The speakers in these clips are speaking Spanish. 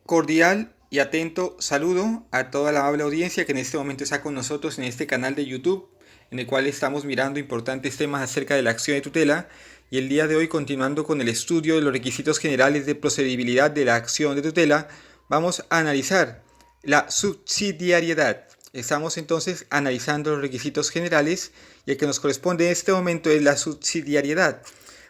Cordial y atento saludo a toda la amable audiencia que en este momento está con nosotros en este canal de YouTube, en el cual estamos mirando importantes temas acerca de la acción de tutela, y el día de hoy, continuando con el estudio de los requisitos generales de procedibilidad de la acción de tutela, vamos a analizar la subsidiariedad. Estamos entonces analizando los requisitos generales y el que nos corresponde en este momento es la subsidiariedad,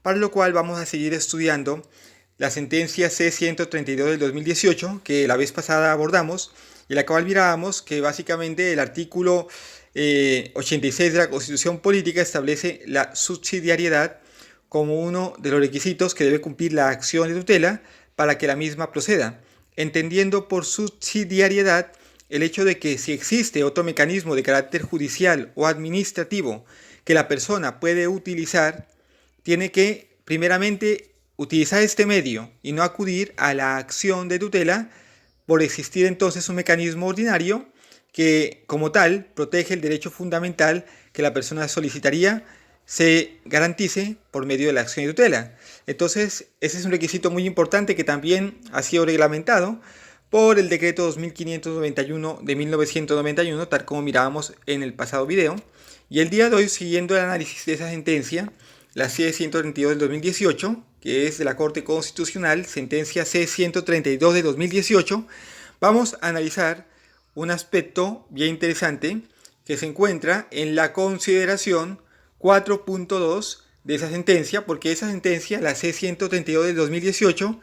para lo cual vamos a seguir estudiando la sentencia C-132 del 2018, que la vez pasada abordamos, y en la cual mirábamos que básicamente el artículo 86 de la Constitución Política establece la subsidiariedad como uno de los requisitos que debe cumplir la acción de tutela para que la misma proceda, entendiendo por subsidiariedad el hecho de que si existe otro mecanismo de carácter judicial o administrativo que la persona puede utilizar, tiene que primeramente utilizar este medio y no acudir a la acción de tutela por existir entonces un mecanismo ordinario que como tal protege el derecho fundamental que la persona solicitaría se garantice por medio de la acción de tutela. Entonces, ese es un requisito muy importante que también ha sido reglamentado por el decreto 2591 de 1991, tal como mirábamos en el pasado video. Y el día de hoy, siguiendo el análisis de esa sentencia, la C-132 del 2018, que es de la Corte Constitucional, sentencia C-132 de 2018, vamos a analizar un aspecto bien interesante que se encuentra en la consideración 4.2 de esa sentencia, porque esa sentencia, la C-132 del 2018,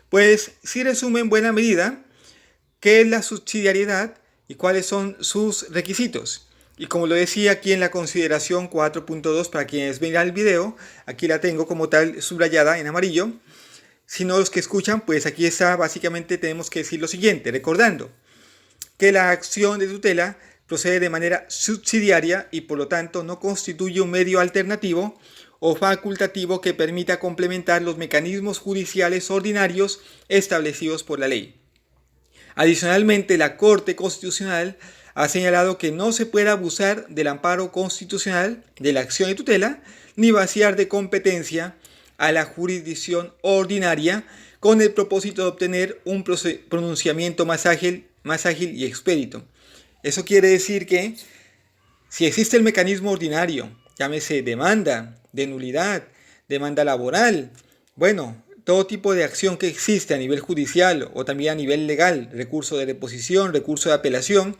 pues sí resume en buena medida qué es la subsidiariedad y cuáles son sus requisitos. Y como lo decía aquí en la consideración 4.2, para quienes ven el video, aquí la tengo como tal subrayada en amarillo. Si no, los que escuchan, pues aquí está, básicamente tenemos que decir lo siguiente, recordando que la acción de tutela procede de manera subsidiaria y por lo tanto no constituye un medio alternativo o facultativo que permita complementar los mecanismos judiciales ordinarios establecidos por la ley. Adicionalmente, la Corte Constitucional ha señalado que no se puede abusar del amparo constitucional de la acción de tutela ni vaciar de competencia a la jurisdicción ordinaria con el propósito de obtener un pronunciamiento más ágil y expedito. Eso quiere decir que si existe el mecanismo ordinario, llámese demanda, de nulidad, demanda laboral, bueno, todo tipo de acción que existe a nivel judicial o también a nivel legal, recurso de reposición, recurso de apelación,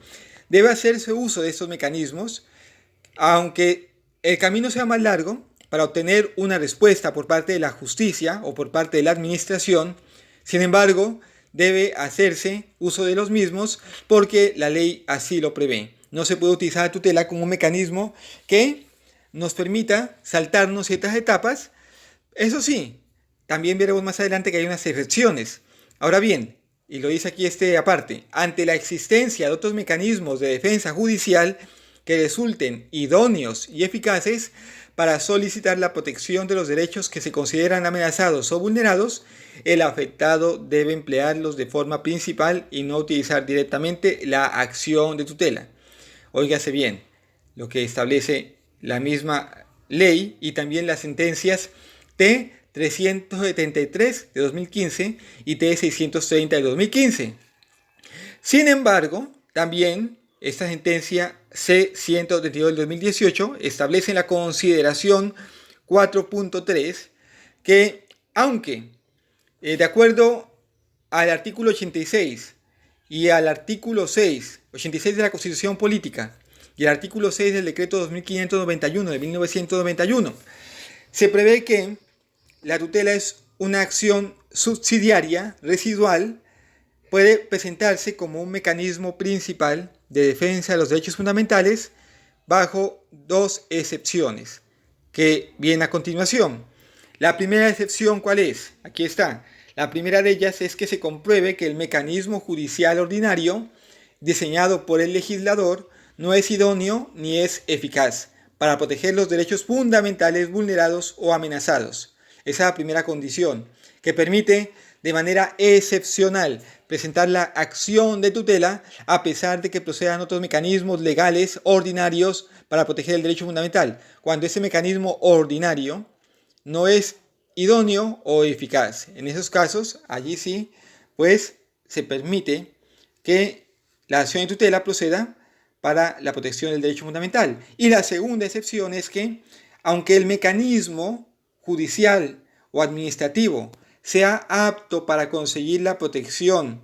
debe hacerse uso de estos mecanismos, aunque el camino sea más largo para obtener una respuesta por parte de la justicia o por parte de la administración. Sin embargo, debe hacerse uso de los mismos porque la ley así lo prevé. No se puede utilizar la tutela como un mecanismo que nos permita saltarnos ciertas etapas. Eso sí, también veremos más adelante que hay unas excepciones. Ahora bien, y lo dice aquí aparte, ante la existencia de otros mecanismos de defensa judicial que resulten idóneos y eficaces para solicitar la protección de los derechos que se consideran amenazados o vulnerados, el afectado debe emplearlos de forma principal y no utilizar directamente la acción de tutela. Óigase bien, lo que establece la misma ley y también las sentencias T-373 de 2015 y T-630 de 2015. Sin embargo, también esta sentencia C-132 del 2018 establece en la consideración 4.3 que, aunque de acuerdo al artículo 86 y al artículo 86 de la Constitución Política y el artículo 6 del decreto 2591 de 1991, se prevé que la tutela es una acción subsidiaria residual, puede presentarse como un mecanismo principal de defensa de los derechos fundamentales bajo dos excepciones que vienen a continuación. La primera excepción, ¿cuál es? Aquí está. La primera de ellas es que se compruebe que el mecanismo judicial ordinario diseñado por el legislador no es idóneo ni es eficaz para proteger los derechos fundamentales vulnerados o amenazados. Esa es la primera condición, que permite de manera excepcional presentar la acción de tutela a pesar de que procedan otros mecanismos legales ordinarios para proteger el derecho fundamental, cuando ese mecanismo ordinario no es idóneo o eficaz. En esos casos, allí sí, pues se permite que la acción de tutela proceda para la protección del derecho fundamental. Y la segunda excepción es que, aunque el mecanismo judicial o administrativo sea apto para conseguir la protección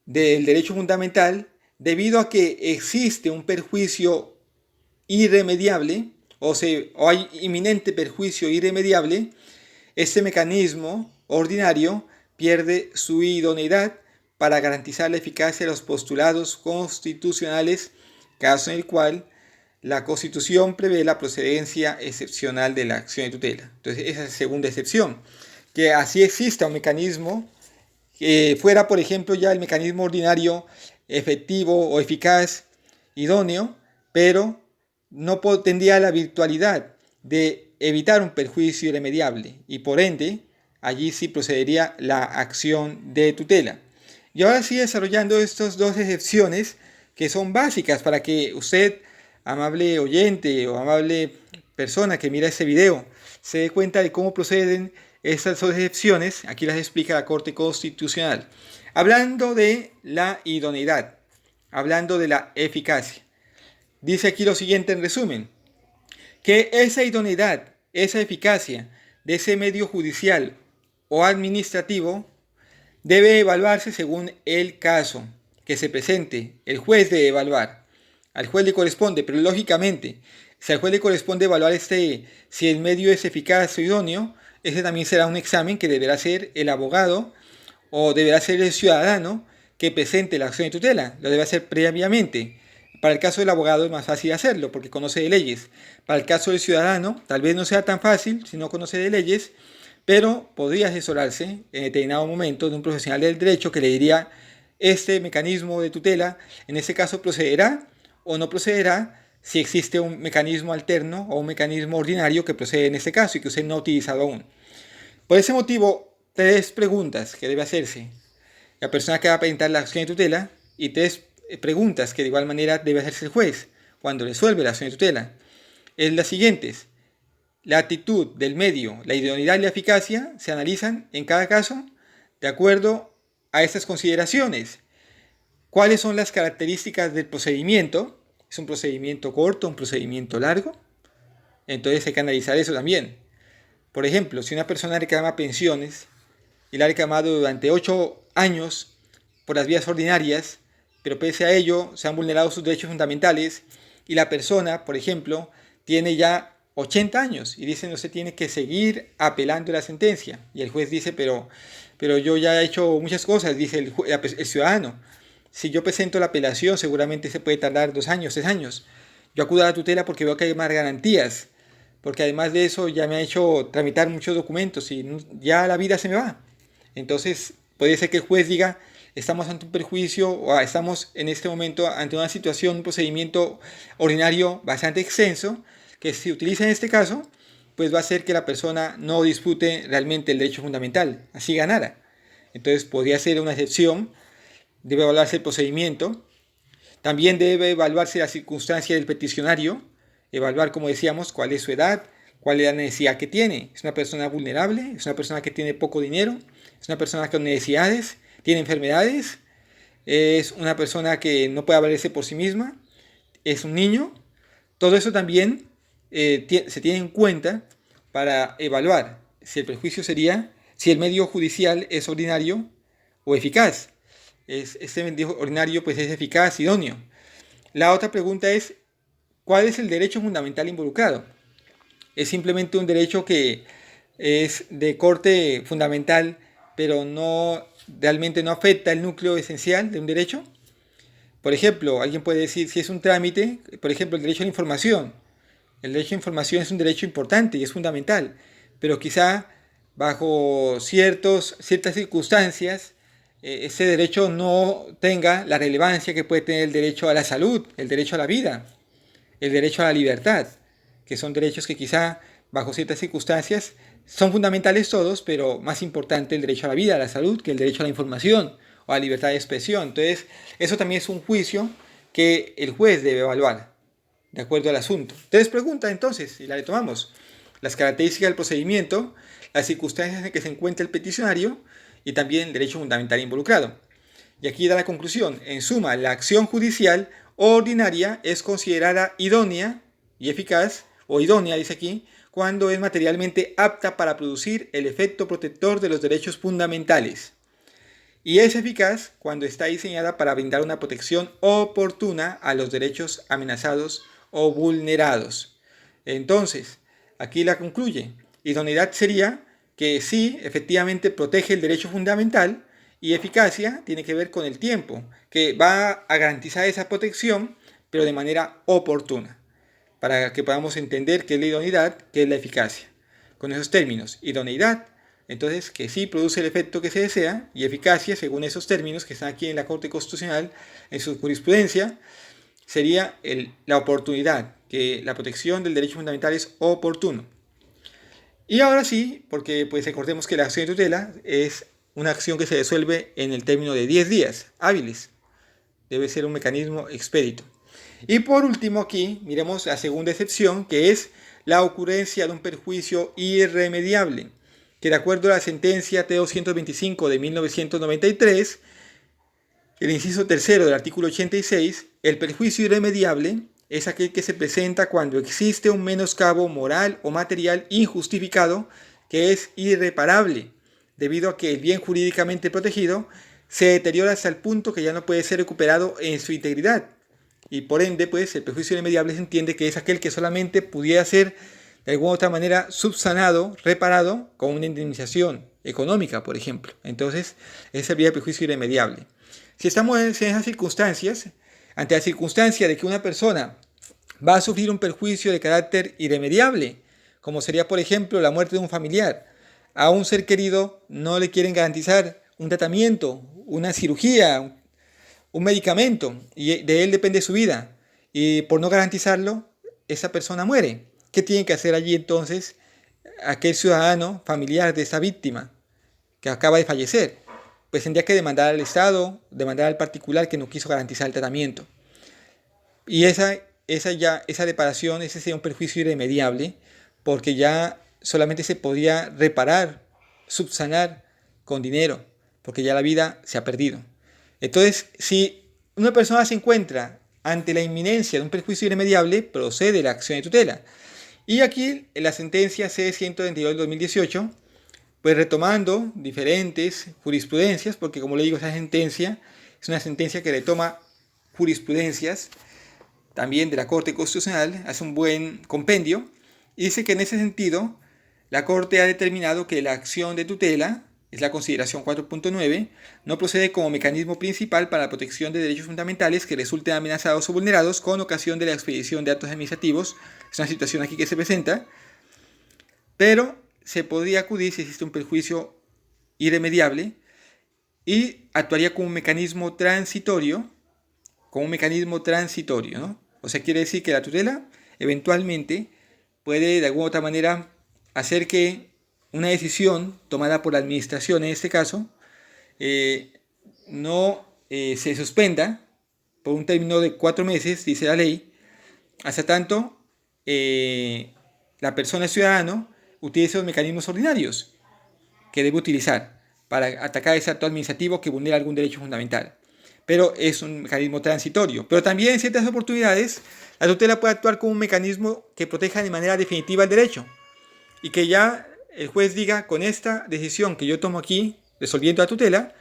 del derecho fundamental, debido a que existe un perjuicio irremediable o hay inminente perjuicio irremediable, este mecanismo ordinario pierde su idoneidad para garantizar la eficacia de los postulados constitucionales, caso en el cual la Constitución prevé la procedencia excepcional de la acción de tutela. Entonces, esa es la segunda excepción, que así exista un mecanismo que fuera, por ejemplo, ya el mecanismo ordinario efectivo o eficaz, idóneo, pero no tendría la virtualidad de evitar un perjuicio irremediable y por ende allí sí procedería la acción de tutela. Y ahora sí, desarrollando estas dos excepciones que son básicas para que usted, amable oyente o amable persona que mira este video, se dé cuenta de cómo proceden estas dos excepciones. Aquí las explica la Corte Constitucional. Hablando de la idoneidad, hablando de la eficacia, dice aquí lo siguiente en resumen, que esa idoneidad, esa eficacia de ese medio judicial o administrativo debe evaluarse según el caso que se presente. El juez debe evaluar. Al juez le corresponde, pero lógicamente, si al juez le corresponde evaluar si el medio es eficaz o idóneo, ese también será un examen que deberá hacer el abogado o deberá ser el ciudadano que presente la acción de tutela. Lo debe hacer previamente. Para el caso del abogado es más fácil hacerlo porque conoce de leyes. Para el caso del ciudadano tal vez no sea tan fácil si no conoce de leyes, pero podría asesorarse en determinado momento de un profesional del derecho que le diría: este mecanismo de tutela en este caso procederá o no procederá si existe un mecanismo alterno o un mecanismo ordinario que procede en este caso y que usted no ha utilizado aún. Por ese motivo, 3 preguntas que debe hacerse la persona que va a presentar la acción de tutela y 3 preguntas que de igual manera debe hacerse el juez cuando resuelve la acción de tutela. Es las siguientes: la actitud del medio, la idoneidad y la eficacia se analizan en cada caso de acuerdo a estas consideraciones. ¿Cuáles son las características del procedimiento? ¿Es un procedimiento corto, un procedimiento largo? Entonces hay que analizar eso también. Por ejemplo, si una persona reclama pensiones y la ha reclamado durante 8 años por las vías ordinarias, pero pese a ello se han vulnerado sus derechos fundamentales y la persona, por ejemplo, tiene ya 80 años y dicen: usted tiene que seguir apelando la sentencia. Y el juez dice: pero yo ya he hecho muchas cosas, dice el ciudadano. Si yo presento la apelación, seguramente se puede tardar 2 años, 3 años. Yo acudo a la tutela porque veo que hay más garantías, porque además de eso ya me ha hecho tramitar muchos documentos y ya la vida se me va. Entonces puede ser que el juez diga: estamos ante un perjuicio o estamos en este momento ante una situación, un procedimiento ordinario bastante extenso, que si utiliza en este caso, pues va a hacer que la persona no dispute realmente el derecho fundamental, así ganara. Entonces podría ser una excepción. Debe evaluarse el procedimiento. También debe evaluarse la circunstancia del peticionario, evaluar, como decíamos, cuál es su edad, cuál es la necesidad que tiene. ¿Es una persona vulnerable? ¿Es una persona que tiene poco dinero? ¿Es una persona con necesidades? ¿Tiene enfermedades? ¿Es una persona que no puede valerse por sí misma? ¿Es un niño? Todo eso también se tiene en cuenta para evaluar si el perjuicio sería si el medio judicial es ordinario o eficaz. Este medio ordinario pues es eficaz, idóneo. La otra pregunta es: ¿cuál es el derecho fundamental involucrado? ¿Es simplemente un derecho que es de corte fundamental, pero realmente no afecta el núcleo esencial de un derecho? Por ejemplo, alguien puede decir, si es un trámite, por ejemplo, el derecho a la información. El derecho a la información es un derecho importante y es fundamental, pero quizá bajo ciertas circunstancias ese derecho no tenga la relevancia que puede tener el derecho a la salud, el derecho a la vida, el derecho a la libertad, que son derechos que quizá bajo ciertas circunstancias son fundamentales todos, pero más importante el derecho a la vida, a la salud, que el derecho a la información o a la libertad de expresión. Entonces, eso también es un juicio que el juez debe evaluar de acuerdo al asunto. Entonces pregunta entonces, y la retomamos: las características del procedimiento, las circunstancias en que se encuentra el peticionario y también el derecho fundamental involucrado. Y aquí da la conclusión. En suma, la acción judicial ordinaria es considerada idónea y eficaz, o idónea dice aquí, cuando es materialmente apta para producir el efecto protector de los derechos fundamentales. Y es eficaz cuando está diseñada para brindar una protección oportuna a los derechos amenazados o vulnerados. Entonces, aquí la concluye. Idoneidad sería que sí, efectivamente protege el derecho fundamental, y eficacia tiene que ver con el tiempo, que va a garantizar esa protección, pero de manera oportuna, para que podamos entender qué es la idoneidad, qué es la eficacia. Con esos términos, idoneidad, entonces que sí produce el efecto que se desea, y eficacia, según esos términos que están aquí en la Corte Constitucional, en su jurisprudencia, sería la oportunidad, que la protección del derecho fundamental es oportuno. Y ahora sí, porque pues recordemos que la acción de tutela es una acción que se resuelve en el término de 10 días hábiles. Debe ser un mecanismo expedito. Y por último aquí, miremos la segunda excepción, que es la ocurrencia de un perjuicio irremediable, que de acuerdo a la sentencia T225 de 1993, el inciso tercero del artículo 86, el perjuicio irremediable es aquel que se presenta cuando existe un menoscabo moral o material injustificado que es irreparable, debido a que el bien jurídicamente protegido se deteriora hasta el punto que ya no puede ser recuperado en su integridad. Y por ende, pues, el perjuicio irremediable se entiende que es aquel que solamente pudiera ser de alguna u otra manera subsanado, reparado con una indemnización económica, por ejemplo. Entonces, ese sería el perjuicio irremediable. Si estamos en esas circunstancias, ante la circunstancia de que una persona va a sufrir un perjuicio de carácter irremediable, como sería, por ejemplo, la muerte de un familiar, a un ser querido no le quieren garantizar un tratamiento, una cirugía, un medicamento, y de él depende su vida, y por no garantizarlo, esa persona muere. ¿Qué tiene que hacer allí entonces aquel ciudadano familiar de esa víctima que acaba de fallecer? Pues tendría que demandar al Estado, demandar al particular que no quiso garantizar el tratamiento. Y esa reparación, ese sería un perjuicio irremediable, porque ya solamente se podía reparar, subsanar con dinero, porque ya la vida se ha perdido. Entonces, si una persona se encuentra ante la inminencia de un perjuicio irremediable, procede la acción de tutela. Y aquí, en la sentencia C-122 del 2018, pues retomando diferentes jurisprudencias, porque como le digo, esa sentencia es una sentencia que retoma jurisprudencias también de la Corte Constitucional, hace un buen compendio, y dice que en ese sentido la Corte ha determinado que la acción de tutela, es la consideración 4.9, no procede como mecanismo principal para la protección de derechos fundamentales que resulten amenazados o vulnerados con ocasión de la expedición de actos administrativos. Es una situación aquí que se presenta, pero se podría acudir si existe un perjuicio irremediable y actuaría como un mecanismo transitorio, ¿no? O sea, quiere decir que la tutela eventualmente puede de alguna u otra manera hacer que una decisión tomada por la administración, en este caso, no se suspenda por un término de 4 meses, dice la ley, hasta tanto la persona ciudadano utilice los mecanismos ordinarios que debe utilizar para atacar ese acto administrativo que vulnera algún derecho fundamental. Pero es un mecanismo transitorio. Pero también en ciertas oportunidades la tutela puede actuar como un mecanismo que proteja de manera definitiva el derecho y que ya el juez diga: con esta decisión que yo tomo aquí, resolviendo la tutela,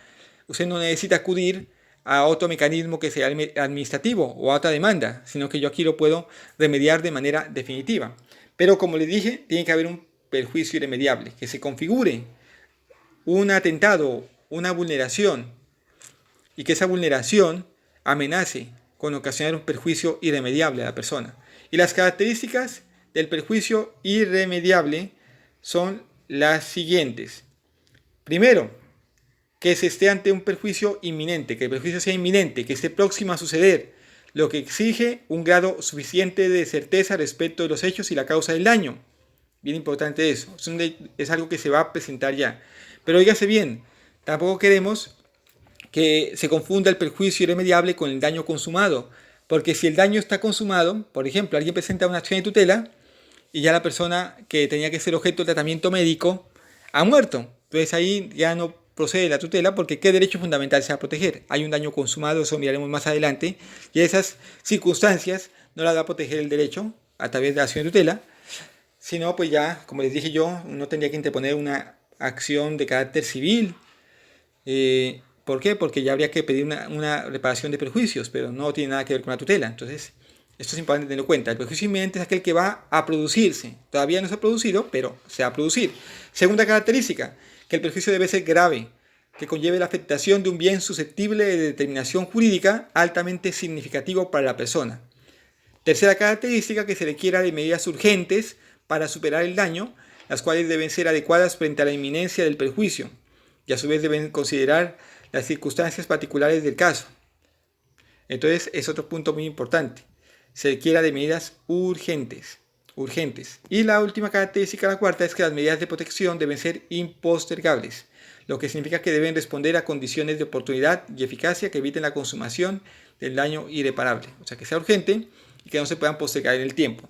usted no necesita acudir a otro mecanismo que sea administrativo o a otra demanda, sino que yo aquí lo puedo remediar de manera definitiva. Pero como les dije, tiene que haber un perjuicio irremediable, que se configure un atentado, una vulneración, y que esa vulneración amenace con ocasionar un perjuicio irremediable a la persona. Y las características del perjuicio irremediable son las siguientes. Primero, que se esté ante un perjuicio inminente, que el perjuicio sea inminente, que esté próximo a suceder, lo que exige un grado suficiente de certeza respecto de los hechos y la causa del daño. Bien importante eso, es algo que se va a presentar ya. Pero óigase bien, tampoco queremos que se confunda el perjuicio irremediable con el daño consumado, porque si el daño está consumado, por ejemplo, alguien presenta una acción de tutela y ya la persona que tenía que ser objeto de tratamiento médico ha muerto, entonces ahí ya no procede la tutela, porque ¿qué derecho fundamental se va a proteger? Hay un daño consumado, eso miraremos más adelante, y esas circunstancias no las va a proteger el derecho a través de la acción de tutela, sino pues ya, como les dije yo, uno tendría que interponer una acción de carácter civil. ¿Por qué? Porque ya habría que pedir una reparación de perjuicios, pero no tiene nada que ver con la tutela. Entonces, esto es importante tenerlo en cuenta. El perjuicio inminente es aquel que va a producirse. Todavía no se ha producido, pero se va a producir. Segunda característica, que el perjuicio debe ser grave, que conlleve la afectación de un bien susceptible de determinación jurídica altamente significativo para la persona. Tercera característica, que se requiera de medidas urgentes para superar el daño, las cuales deben ser adecuadas frente a la inminencia del perjuicio y a su vez deben considerar las circunstancias particulares del caso. Entonces es otro punto muy importante. Se requiera de medidas urgentes. Y la última característica, la cuarta, es que las medidas de protección deben ser impostergables, lo que significa que deben responder a condiciones de oportunidad y eficacia que eviten la consumación del daño irreparable. O sea, que sea urgente y que no se puedan postergar en el tiempo.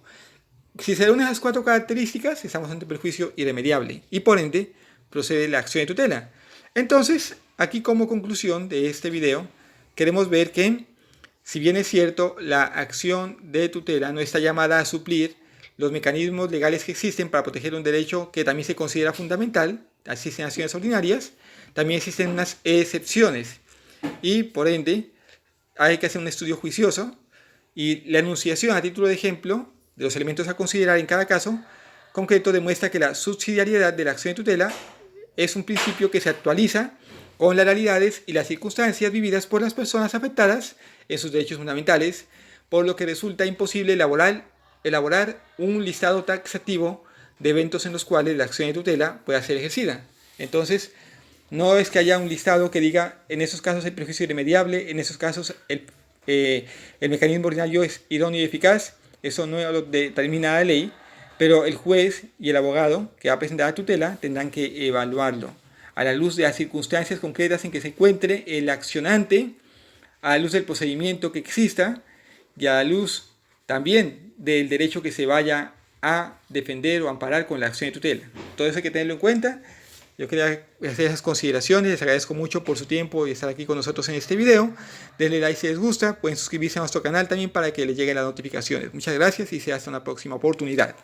Si se reúnen esas cuatro características, estamos ante un perjuicio irremediable y por ende procede la acción de tutela. Entonces, aquí como conclusión de este video, queremos ver que, si bien es cierto, la acción de tutela no está llamada a suplir los mecanismos legales que existen para proteger un derecho que también se considera fundamental, existen acciones ordinarias, también existen unas excepciones y por ende hay que hacer un estudio juicioso y la enunciación a título de ejemplo de los elementos a considerar en cada caso concreto demuestra que la subsidiariedad de la acción de tutela es un principio que se actualiza con las realidades y las circunstancias vividas por las personas afectadas en sus derechos fundamentales, por lo que resulta imposible elaborar un listado taxativo de eventos en los cuales la acción de tutela pueda ser ejercida. Entonces, no es que haya un listado que diga en esos casos el perjuicio irremediable, en esos casos el mecanismo ordinario es idóneo y eficaz, eso no lo determina la ley, pero el juez y el abogado que va a presentar la tutela tendrán que evaluarlo a la luz de las circunstancias concretas en que se encuentre el accionante, a la luz del procedimiento que exista y a la luz también del derecho que se vaya a defender o amparar con la acción de tutela. Todo eso hay que tenerlo en cuenta. Yo quería hacer esas consideraciones, les agradezco mucho por su tiempo y estar aquí con nosotros en este video. Denle like si les gusta, pueden suscribirse a nuestro canal también para que les lleguen las notificaciones. Muchas gracias y hasta una próxima oportunidad.